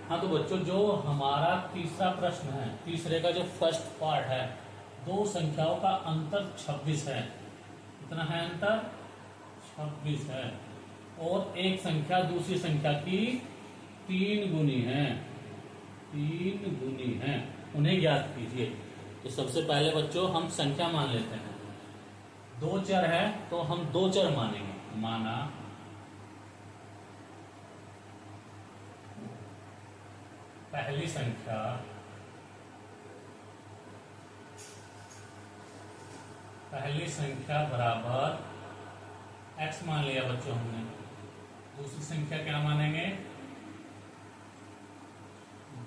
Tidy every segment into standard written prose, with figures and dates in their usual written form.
हाँ तो बच्चों, जो हमारा तीसरा प्रश्न है, तीसरे का जो फर्स्ट पार्ट है, दो संख्याओं का अंतर 26 है। कितना है अंतर? 26 है। और एक संख्या दूसरी संख्या की 3 गुनी है। 3 गुनी है, उन्हें ज्ञात कीजिए। तो सबसे पहले बच्चों हम संख्या मान लेते हैं। दो चर है तो हम दो चर मानेंगे। माना पहली संख्या बराबर x मान लिया बच्चों हमने। दूसरी संख्या क्या मानेंगे?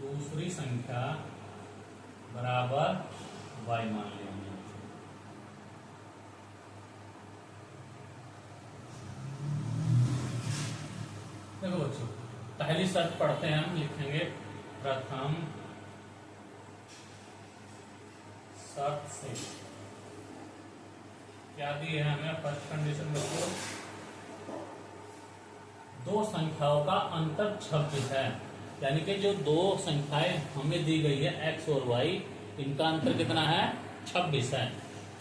दूसरी संख्या बराबर y मान लिया हमने। देखो बच्चों, पहली शर्त पढ़ते हैं हम। लिखेंगे प्रथम शर्त से क्या दी है हमें? फर्स्ट कंडीशन बच्चों, दो संख्याओं का अंतर 26 है। यानी कि जो दो संख्याएं हमें दी गई है x और y, इनका अंतर कितना है? 26 है।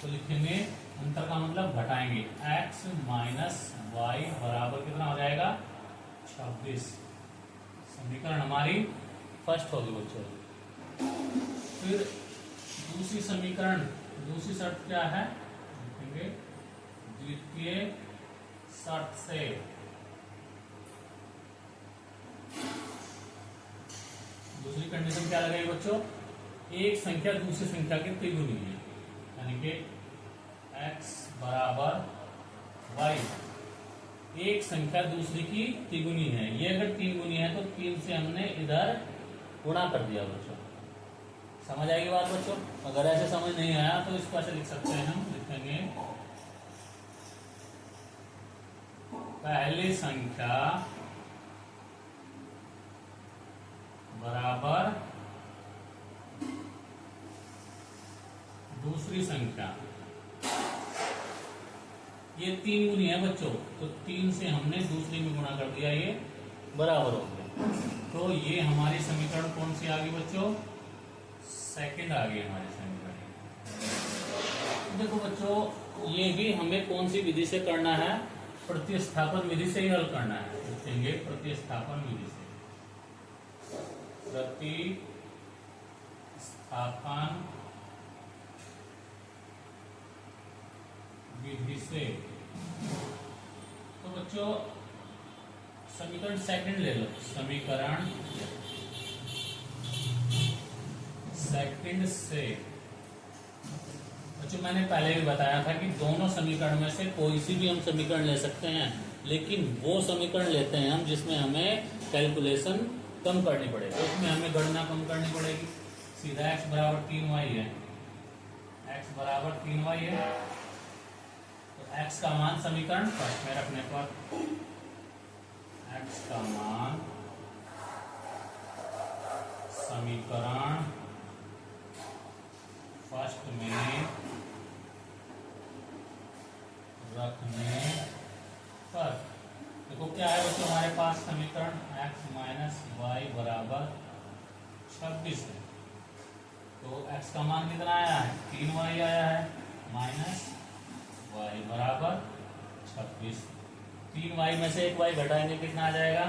तो लिखेंगे अंतर का मतलब घटाएंगे, x माइनस वाई बराबर कितना हो जाएगा? 26। समीकरण हमारी फर्स्ट होगी बच्चों। फिर दूसरी समीकरण, दूसरी शर्त क्या है? लिखेंगे द्वितीय शर्त से दूसरी कंडीशन क्या लगेगी बच्चों? एक संख्या दूसरी संख्या की त्रिगुणी है। यानी कि x बराबर y, एक संख्या दूसरी की त्रिगुणी है। ये अगर 3 गुनी है तो 3 से हमने इधर गुणा कर दिया बच्चों। समझ आएगी बात बच्चों? अगर ऐसे समझ नहीं आया तो इसको ऐसे लिख सकते हैं हम। लिखेंगे पहली संख्या बराबर दूसरी संख्या, ये 3 गुनी है बच्चों, तो 3 से हमने दूसरी में गुणा कर दिया, ये बराबर हो गया। तो ये हमारी समीकरण कौन सी आ गई बच्चों? सेकंड आ गई हमारी समीकरण। देखो बच्चों, ये भी हमें कौन सी विधि से करना है? प्रतिस्थापन विधि से ही हल करना है। लिखेंगे प्रतिस्थापन विधि से। प्रतिस्थापन विधि से। तो बच्चों समीकरण सेकंड ले लो। समीकरण सेकंड से बच्चों, मैंने पहले भी बताया था कि दोनों समीकरण में से कोई सी भी हम समीकरण ले सकते हैं, लेकिन वो समीकरण लेते हैं हम जिसमें हमें कैलकुलेशन कम करनी पड़ेगी। उसमें हमें गणना कम करनी पड़ेगी। सीधा x बराबर 3y है, x बराबर 3y है, तो x का मान समीकरण फर्स्ट में रखने पर x का मान समीकरण फर्स्ट में रखने पर देखो क्या है बच्चों हमारे पास समीकरण x माइनस वाई बराबर 26 है। तो x का मान कितना आया है? 3y आया है, माइनस y बराबर 26। 3y में से एक y घटाएंगे, कितना आ जाएगा?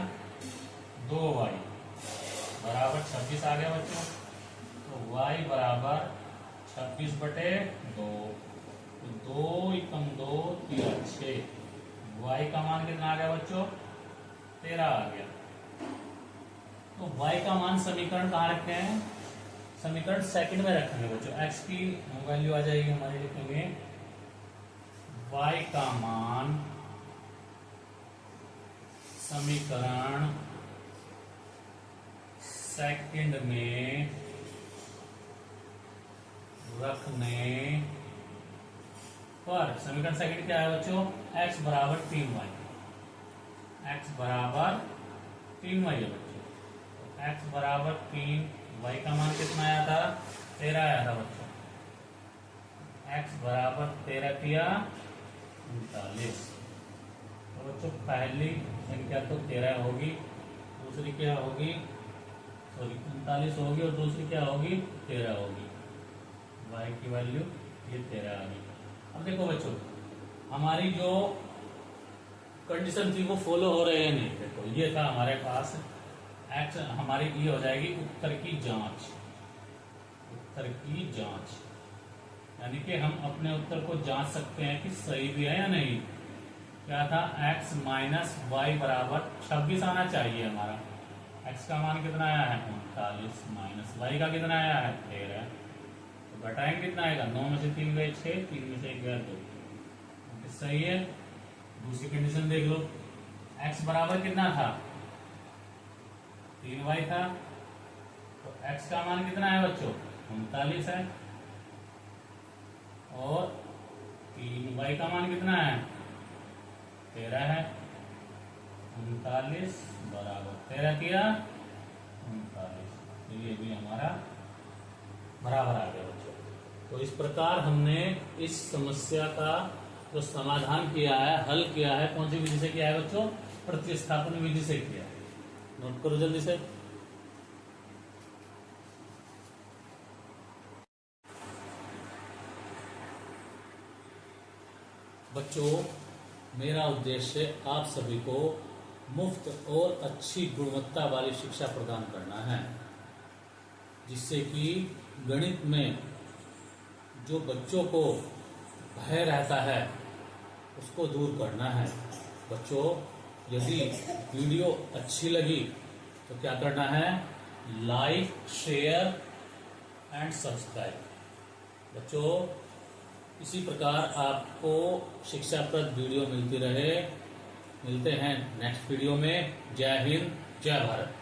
2y बराबर 26 आ गया बच्चों। तो y बराबर 26 बटे 2, तो 2 एकम 2 3 6। y का मान कितना आ गया बच्चों? 13 आ गया। तो y का मान समीकरण कहाँ रखते हैं? समीकरण सेकंड में रखेंगे बच्चों। x की वैल्यू आ जाएगी हमारी। लिखेंगे y का मान समीकरण सेकंड में रखने पर। समीकरण सेकंड क्या है बच्चों? x बराबर 3y, x बराबर 3y है बच्चों। तो x बराबर 3, y का मान कितना आया था? 13 आया था बच्चों। x बराबर 13 किया 39। तो बच्चों पहली संख्या तो 13 होगी, दूसरी क्या होगी? सॉरी 39 होगी और दूसरी क्या होगी 13 होगी। y की वैल्यू ये 13 आ गई। अब देखो बच्चों, हमारी जो कंडीशन थी वो फॉलो हो रही है नहीं। देखो ये था हमारे पास एक्स, हमारी ये हो जाएगी उत्तर की जांच। उत्तर की जांच यानी कि हम अपने उत्तर को जांच सकते हैं कि सही भी है या नहीं। क्या था, x माइनस वाई बराबर 26 आना चाहिए हमारा। x का मान कितना आया है 39 माइनस y का कितना आया है 13। तो घटाएंगे कितना आएगा, 9 में से 3 गए 6, 3 में से 1 गया 2। सही है। दूसरी कंडीशन देख लो, x बराबर कितना था 3y था, तो x का मान कितना है बच्चों 39 है, और 3y का मान कितना है 13 है। 39 बराबर 13 किया 39, तो ये भी हमारा बराबर आ गया बच्चों। तो इस प्रकार हमने इस समस्या का जो समाधान किया है, हल किया है, कौन सी विधि से किया है बच्चों, प्रतिस्थापन विधि से किया है। नोट करो जल्दी से। बच्चों, मेरा उद्देश्य आप सभी को मुफ्त और अच्छी गुणवत्ता वाली शिक्षा प्रदान करना है, जिससे कि गणित में जो बच्चों को भय रहता है उसको दूर करना है। बच्चों, यदि वीडियो अच्छी लगी तो क्या करना है, लाइक शेयर एंड सब्सक्राइब। बच्चों, इसी प्रकार आपको शिक्षाप्रद वीडियो मिलती रहे। मिलते हैं नेक्स्ट वीडियो में। जय हिंद, जय भारत।